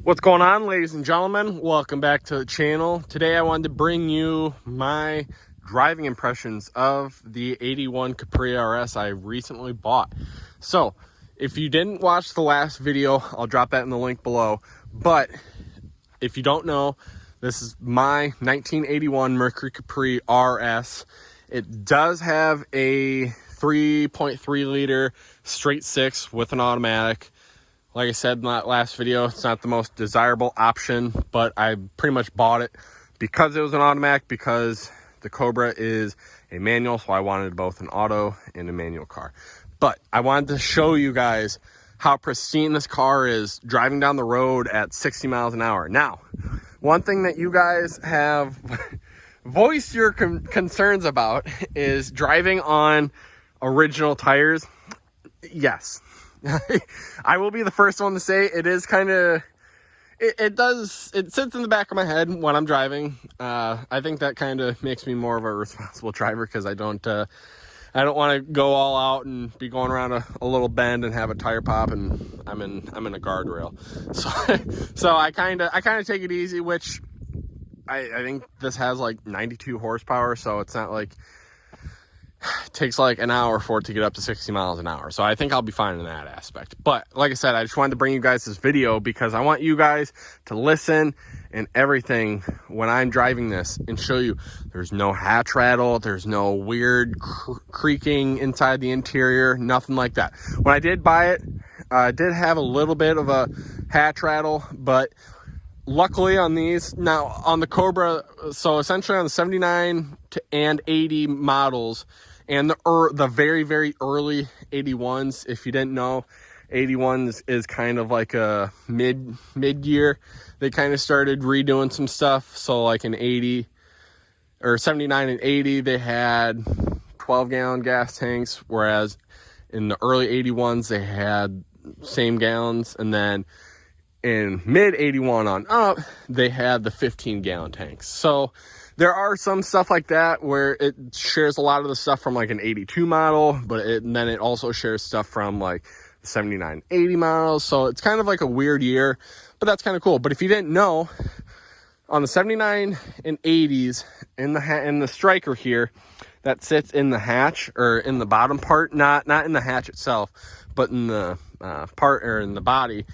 What's going on, ladies and gentlemen? Welcome back to the channel. Today I wanted to bring you my driving impressions of the 81 Capri RS I recently bought. So if you didn't watch the last video, I'll drop that in the link below. But if you don't know, this is my 1981 Mercury Capri RS. It does have a 3.3 liter straight six with an automatic. Like I said in that last video, it's not the most desirable option, but I pretty much bought it because it was an automatic, because the Cobra is a manual, so I wanted both an auto and a manual car. But I wanted to show you guys how pristine this car is driving down the road at 60 miles an hour. Now, one thing that you guys have voiced your concerns about is driving on original tires. Yes. I will be the first one to say it is kind of, it sits in the back of my head when I'm driving. I think that kind of makes me more of a responsible driver, because I don't want to go all out and be going around a little bend and have a tire pop and I'm in a guardrail. So I kind of take it easy, which I think this has like 92 horsepower, so it's not like it takes like an hour for it to get up to 60 miles an hour. So I think I'll be fine in that aspect. But like I said, I just wanted to bring you guys this video because I want you guys to listen and everything when I'm driving this and show you there's no hatch rattle, there's no weird creaking inside the interior, nothing like that. When I did buy it, I did have a little bit of a hatch rattle, but luckily on these, now on the Cobra, so essentially on the 79 and 80 models, and the very, very early 81s, if you didn't know, 81s is kind of like a mid-year. They kind of started redoing some stuff. So like in 80 or 79 and 80, they had 12-gallon gas tanks, whereas in the early 81s, they had same gallons, and then in mid 81 on up, they had the 15-gallon tanks. So there are some stuff like that where it shares a lot of the stuff from like an 82 model, but then it also shares stuff from like the 79, 80 models. So it's kind of like a weird year, but that's kind of cool. But if you didn't know, on the 79 and 80s, in the striker here, that sits in the hatch, or in the bottom part, not in the hatch itself, but in the part, or in the body,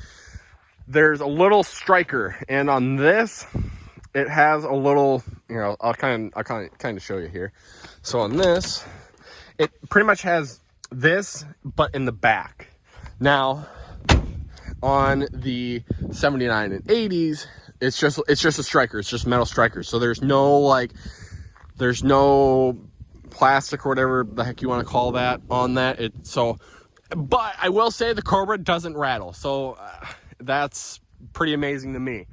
there's a little striker. And on this, it has a little, I'll kind of show you here. So on this, it pretty much has this, but in the back. Now, on the 79 and 80s, it's just a striker. It's just metal striker. So there's no plastic or whatever the heck you want to call that on that. But I will say the Cobra doesn't rattle. So that's pretty amazing to me.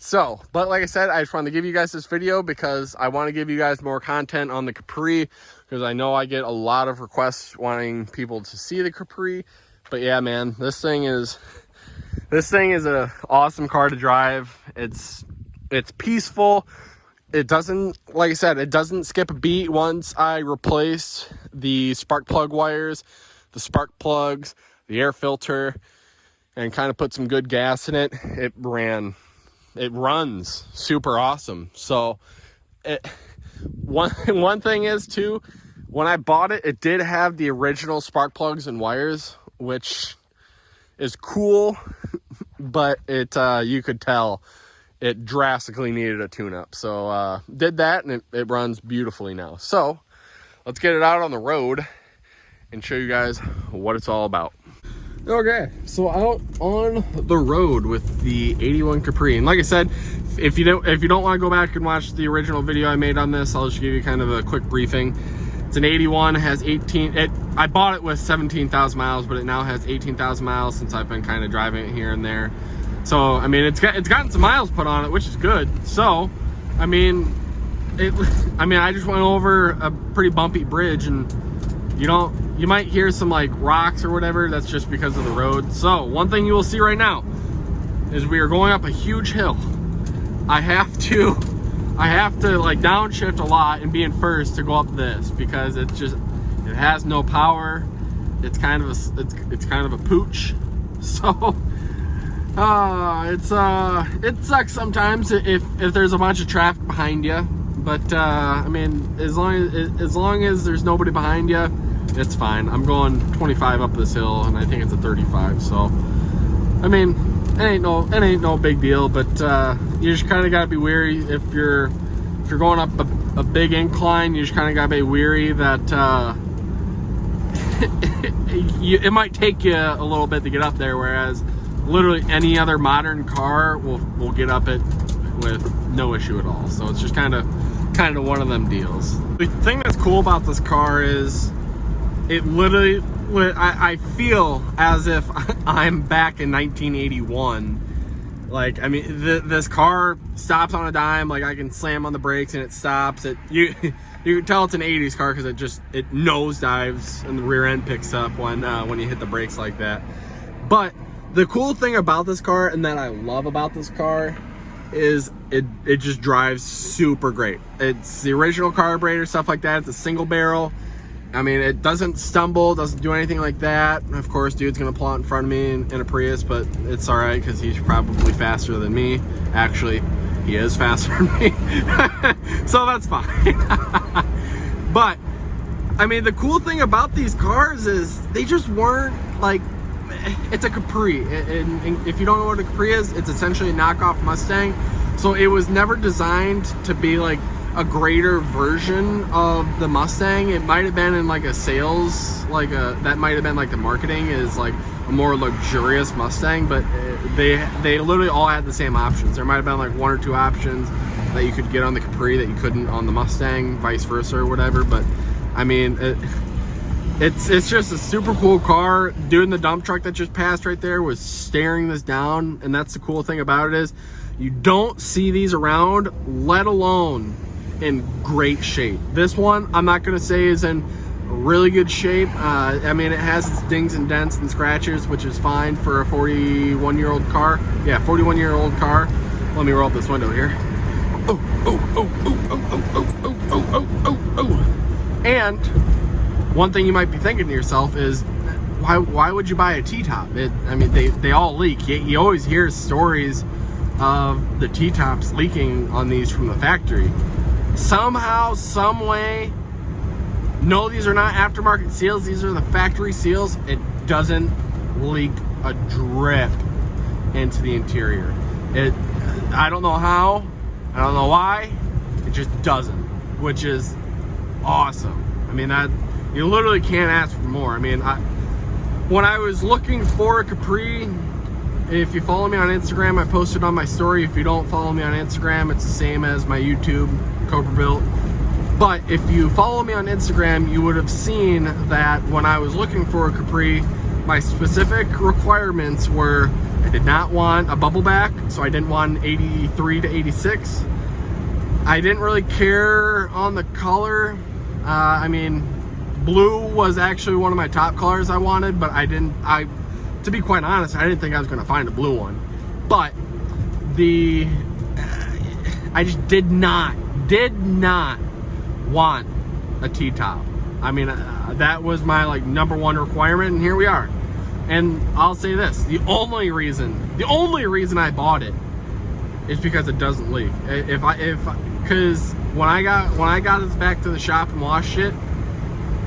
So, but like I said, I just wanted to give you guys this video because I want to give you guys more content on the Capri, because I know I get a lot of requests wanting people to see the Capri. But yeah, man, this thing is a awesome car to drive. It's peaceful. It doesn't, like I said, it doesn't skip a beat. Once I replaced the spark plug wires, the spark plugs, the air filter, and kind of put some good gas in it, it runs super awesome. So one thing is too, when I bought it, it did have the original spark plugs and wires, which is cool, but you could tell it drastically needed a tune-up. So did that, and it runs beautifully now. So let's get it out on the road and show you guys what it's all about. Okay, so out on the road with the 81 Capri, and like I said, if you don't want to go back and watch the original video I made on this, I'll just give you kind of a quick briefing. It's an 81, has I bought it with 17,000 miles, but it now has 18,000 miles since I've been kind of driving it here and there. So I mean, it's gotten some miles put on it, which is good. So I mean, I just went over a pretty bumpy bridge, and you might hear some like rocks or whatever. That's just because of the road. So one thing you will see right now is we are going up a huge hill. I have to like downshift a lot and be in first to go up this, because it has no power. It's kind of a pooch. So It sucks sometimes if there's a bunch of traffic behind you, but I mean, as long as there's nobody behind you, it's fine. I'm going 25 up this hill, and I think it's a 35. So, I mean, it ain't no big deal. But you just kind of gotta be wary if you're going up a big incline. You just kind of gotta be wary that it might take you a little bit to get up there, whereas literally any other modern car will get up it with no issue at all. So it's just kind of one of them deals. The thing that's cool about this car is it literally, I feel as if I'm back in 1981. Like, I mean, this car stops on a dime. Like, I can slam on the brakes and it stops. You can tell it's an 80s car because it nosedives and the rear end picks up when you hit the brakes like that. But the cool thing about this car, and that I love about this car, is it just drives super great. It's the original carburetor, stuff like that. It's a single barrel. I mean, it doesn't stumble, doesn't do anything like that. Of course, dude's gonna pull out in front of me in a Prius, but it's all right because he's probably faster than me. Actually, he is faster than me, so that's fine. But I mean, the cool thing about these cars is they just weren't like, it's a Capri, and if you don't know what a Capri is, it's essentially a knockoff Mustang. So it was never designed to be like a greater version of the Mustang. It might have been in like a sales, that might have been like the marketing is like a more luxurious Mustang, but they literally all had the same options. There might have been like one or two options that you could get on the Capri that you couldn't on the Mustang, vice versa or whatever. But I mean, it's just a super cool car. Dude in the dump truck that just passed right there was staring this down, and that's the cool thing about it is you don't see these around, let alone in great shape. This one, I'm not gonna say is in really good shape. I mean, it has its dings and dents and scratches, which is fine for a 41-year-old car. Yeah, 41-year-old car. Let me roll up this window here. And one thing you might be thinking to yourself is, why would you buy a T-top? I mean, they all leak. You always hear stories of the T-tops leaking on these from the factory. Somehow, some way, no, these are not aftermarket seals. These are the factory seals. It doesn't leak a drip into the interior. I don't know how. I don't know why. It just doesn't, which is awesome. I mean, that you literally can't ask for more. I mean, when I was looking for a Capri, if you follow me on Instagram, I posted on my story. If you don't follow me on Instagram, it's the same as my YouTube, Cobra Built. But if you follow me on Instagram, you would have seen that when I was looking for a Capri, my specific requirements were I did not want a bubble back, so I didn't want an 83 to 86. I didn't really care on the color. I mean, blue was actually one of my top colors I wanted, but to be quite honest, I didn't think I was going to find a blue one. But I just did not want a T-top. I mean, that was my like number one requirement, and here we are. And I'll say this, the only reason I bought it is because it doesn't leak. Because when I got this back to the shop and washed it,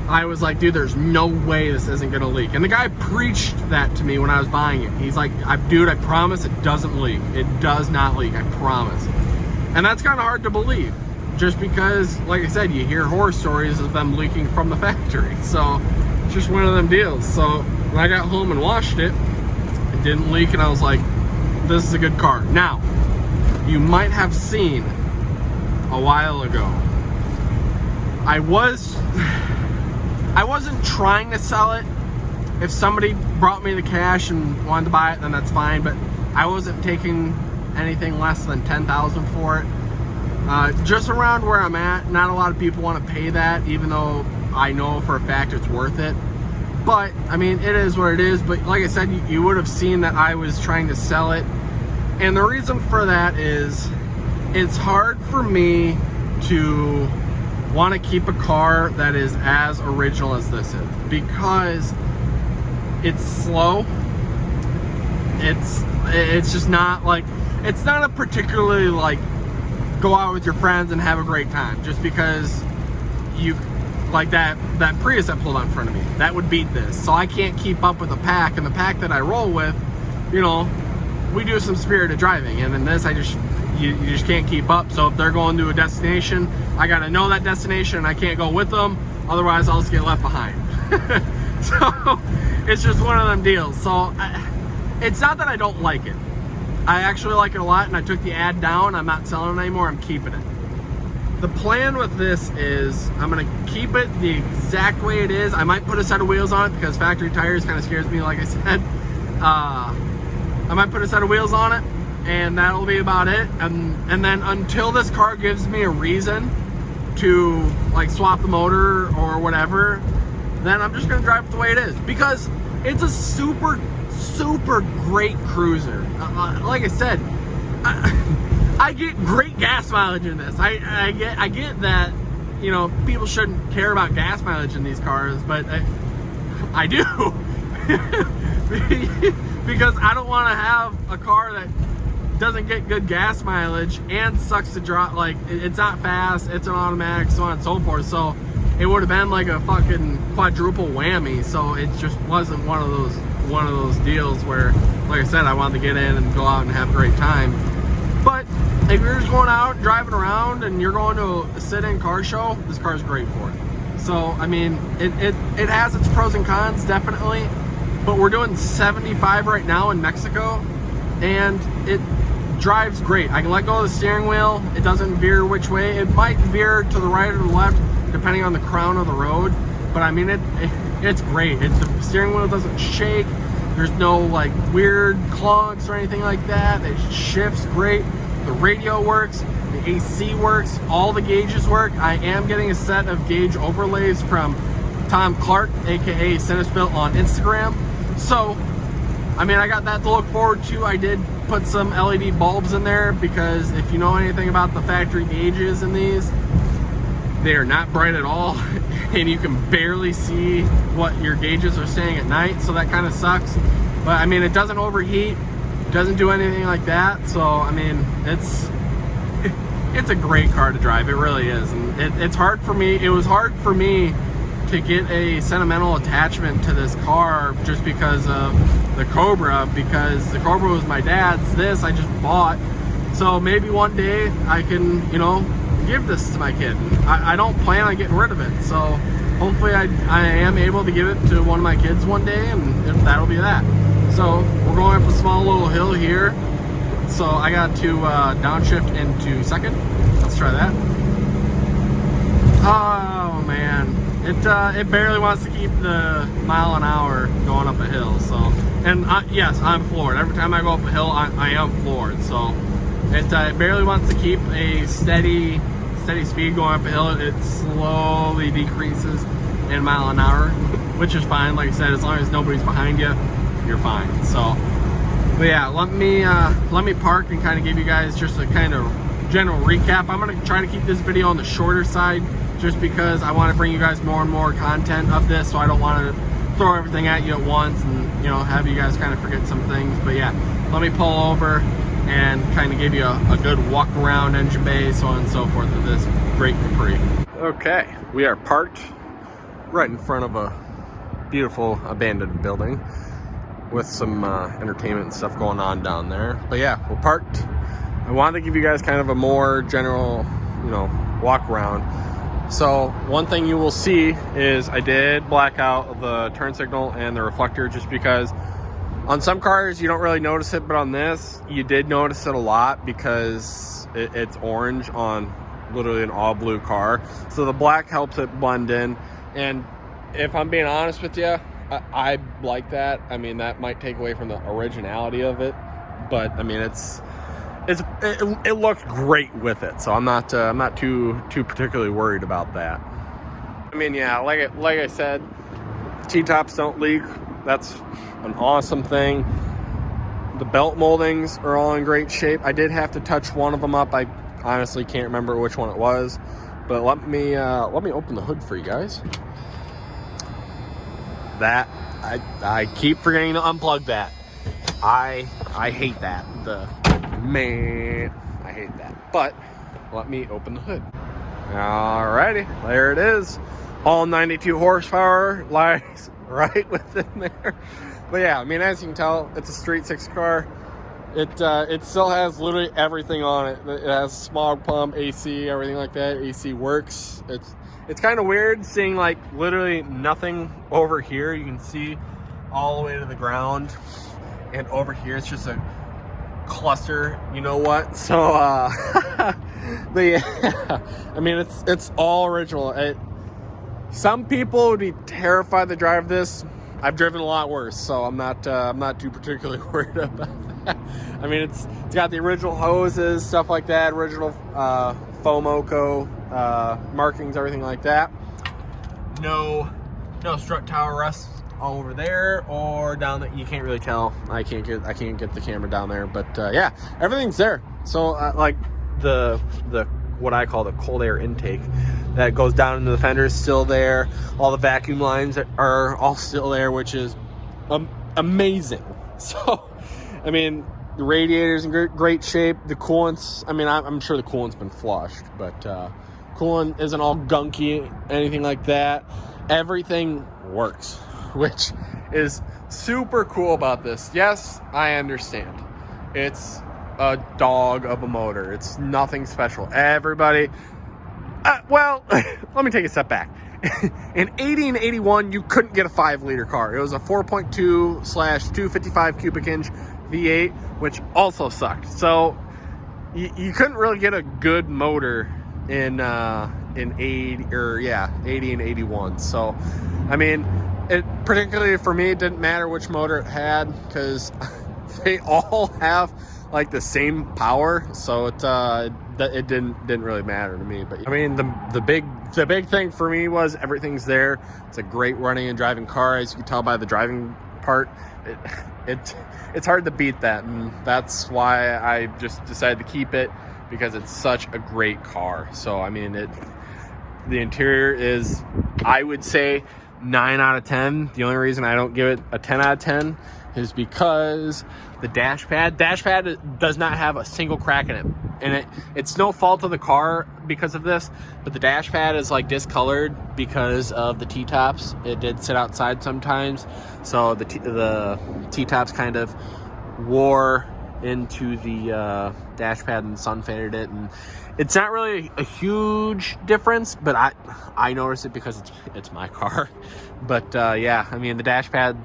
I was like, dude, there's no way this isn't gonna leak. And the guy preached that to me when I was buying it. He's like, dude, I promise it doesn't leak. It does not leak, I promise. And that's kind of hard to believe, just because, like I said, you hear horror stories of them leaking from the factory. So it's just one of them deals. So when I got home and washed it, it didn't leak, and I was like, this is a good car. Now, you might have seen a while ago, I wasn't trying to sell it. If somebody brought me the cash and wanted to buy it, then that's fine, but I wasn't taking anything less than $10,000 for it. Just around where I'm at, not a lot of people want to pay that, even though I know for a fact it's worth it. But I mean, it is what it is. But like I said, you would have seen that I was trying to sell it, and the reason for that is it's hard for me to want to keep a car that is as original as this is, because it's slow, it's It's just not like, it's not a particularly like go out with your friends and have a great time just because you like that Prius that pulled out in front of me. That would beat this. So I can't keep up with the pack, and the pack that I roll with, you know, we do some spirited driving, and in this you just can't keep up. So if they're going to a destination, I gotta know that destination and I can't go with them, otherwise I'll just get left behind. So it's just one of them deals. So it's not that I don't like it. I actually like it a lot, and I took the ad down. I'm not selling it anymore, I'm keeping it. The plan with this is I'm gonna keep it the exact way it is. I might put a set of wheels on it because factory tires kind of scares me, like I said. I might put a set of wheels on it, and that'll be about it. And then until this car gives me a reason to like swap the motor or whatever, then I'm just gonna drive it the way it is, because it's a super great cruiser. Like I said, I get great gas mileage in this. I get that, you know, people shouldn't care about gas mileage in these cars, but I do. Because I don't want to have a car that doesn't get good gas mileage and sucks to drive. Like, it's not fast, it's an automatic, so on and so forth. So it would have been like a fucking quadruple whammy. So it just wasn't one of those deals where, like I said, I wanted to get in and go out and have a great time. But if you're just going out driving around and you're going to a sit-in car show, this car is great for it. So I mean, it has its pros and cons, definitely. But we're doing 75 right now in Mexico, and it drives great. I can let go of the steering wheel. It doesn't veer which way. It might veer to the right or the left, depending on the crown of the road. But I mean, it's great. The steering wheel doesn't shake. There's no like weird clunks or anything like that. It shifts great. The radio works. The AC works. All the gauges work. I am getting a set of gauge overlays from Tom Clark, aka Cinesbuilt on Instagram. So, I mean, I got that to look forward to. I did put some LED bulbs in there because if you know anything about the factory gauges in these, they are not bright at all, and you can barely see what your gauges are saying at night, so that kind of sucks. But I mean, it doesn't overheat, doesn't do anything like that. So I mean, it's a great car to drive. It really is, and it's hard for me. It was hard for me to get a sentimental attachment to this car just because of the Cobra, because the Cobra was my dad's. This I just bought, so maybe one day I can, you know, give this to my kid. I don't plan on getting rid of it, so hopefully I am able to give it to one of my kids one day, and that'll be that. So we're going up a small little hill here, so I got to downshift into second. Let's try that. Oh man, it barely wants to keep the mile an hour going up a hill. So, and yes, I'm floored. Every time I go up a hill, I am floored. So it barely wants to keep a steady speed going up a hill. It slowly decreases in mile an hour, which is fine. Like I said, as long as nobody's behind you, you're fine. So, but yeah, let me park and kind of give you guys just a kind of general recap. I'm gonna try to keep this video on the shorter side, just because I want to bring you guys more and more content of this. So I don't want to throw everything at you at once and, you know, have you guys kind of forget some things. But yeah, let me pull over and kind of give you a good walk around engine bay, so on and so forth, of this great Capri. Okay, we are parked right in front of a beautiful abandoned building with some entertainment and stuff going on down there. But yeah, we're parked. I wanted to give you guys kind of a more general, you know, walk around. So one thing you will see is I did black out the turn signal and the reflector, just because on some cars you don't really notice it, but on this you did notice it a lot because it's orange on literally an all blue car. So the black helps it blend in, and if I'm being honest with you, I like that. I mean, that might take away from the originality of it, but I mean, it looks great with it, so I'm not too particularly worried about that. I mean, yeah, like I said, T-tops don't leak. That's an awesome thing. The belt moldings are all in great shape. I did have to touch one of them up. I honestly can't remember which one it was, but let me open the hood for you guys. That I keep forgetting to unplug that. I hate that. I hate that. But let me open the hood. Alrighty, there it is. All 92 horsepower lies right within there. But yeah, I mean, as you can tell, it's a straight six car. It still has literally everything on it. It has smog pump, AC, everything like that. AC works. It's kind of weird seeing like literally nothing over here. You can see all the way to the ground, and over here it's just a cluster, you know what? So but yeah, I mean, it's all original. Some people would be terrified to drive this. I've driven a lot worse, so I'm not too particularly worried about that. I mean, it's got the original hoses, stuff like that, original Fomoco markings, everything like that. No strut tower rust all over there or down there. You can't really tell. I can't get the camera down there, but yeah, everything's there. So like the what I call the cold air intake that goes down into the fender is still there. All the vacuum lines are all still there, which is amazing. So I mean, the radiator's in great shape. The coolant's, I mean, I'm sure the coolant's been flushed, but coolant isn't all gunky, anything like that. Everything works, which is super cool about this. Yes, I understand. It's a dog of a motor. It's nothing special. Everybody, well, let me take a step back. In 80 and 81, you couldn't get a 5-liter car. It was a 4.2/255 cubic inch V8, which also sucked. So you couldn't really get a good motor in 80 and 81. So I mean, it particularly for me, it didn't matter which motor it had because they all have like the same power. So it didn't really matter to me. But I mean, the big thing for me was everything's there. It's a great running and driving car, as you can tell by the driving part. It's hard to beat that, and that's why I just decided to keep it, because it's such a great car. So I mean, the interior is, I would say, 9 out of 10. The only reason I don't give it a 10 out of 10 is because the dash pad does not have a single crack in it, and it's no fault of the car because of this, but the dash pad is like discolored because of the T-tops. It did sit outside sometimes, so the T-tops kind of wore into the dash pad and sun faded it, and it's not really a huge difference, but I noticed it because it's my car. But yeah, I mean, the dash pad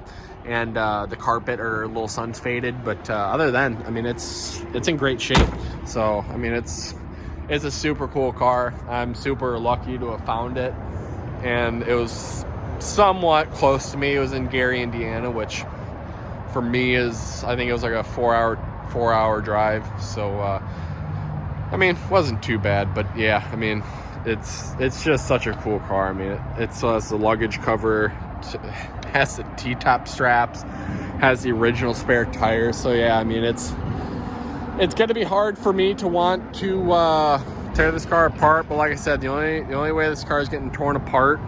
and the carpet are a little sun faded, but other than, I mean, it's in great shape. So I mean, it's a super cool car. I'm super lucky to have found it, and it was somewhat close to me. It was in Gary, Indiana, which for me is, I think it was like a 4-hour drive. So I mean, it wasn't too bad, but yeah, I mean, it's just such a cool car. I mean, it still has the luggage cover, has the T-top straps, has the original spare tires. So yeah, I mean, it's going to be hard for me to want to tear this car apart. But like I said, the only way this car is getting torn apart,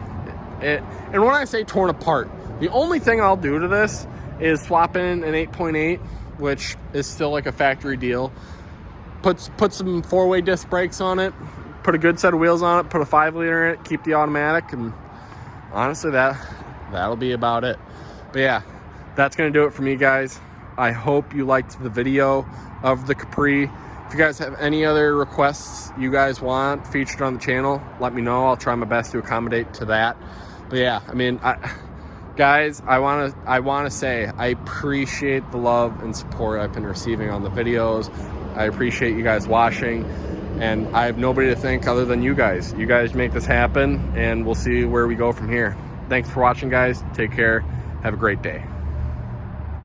and when I say torn apart, the only thing I'll do to this is swap in an 8.8, which is still like a factory deal. Put some 4-way disc brakes on it, put a good set of wheels on it, put a 5-liter in it, keep the automatic, and honestly, that'll be about it. But yeah, that's gonna do it for me, guys. I hope you liked the video of the Capri. If you guys have any other requests you guys want featured on the channel, let me know. I'll try my best to accommodate to that. But yeah, I mean, guys, I want to say I appreciate the love and support I've been receiving on the videos. I appreciate you guys watching, and I have nobody to thank other than you guys. You guys make this happen, and we'll see where we go from here. Thanks for watching, guys. Take care. Have a great day.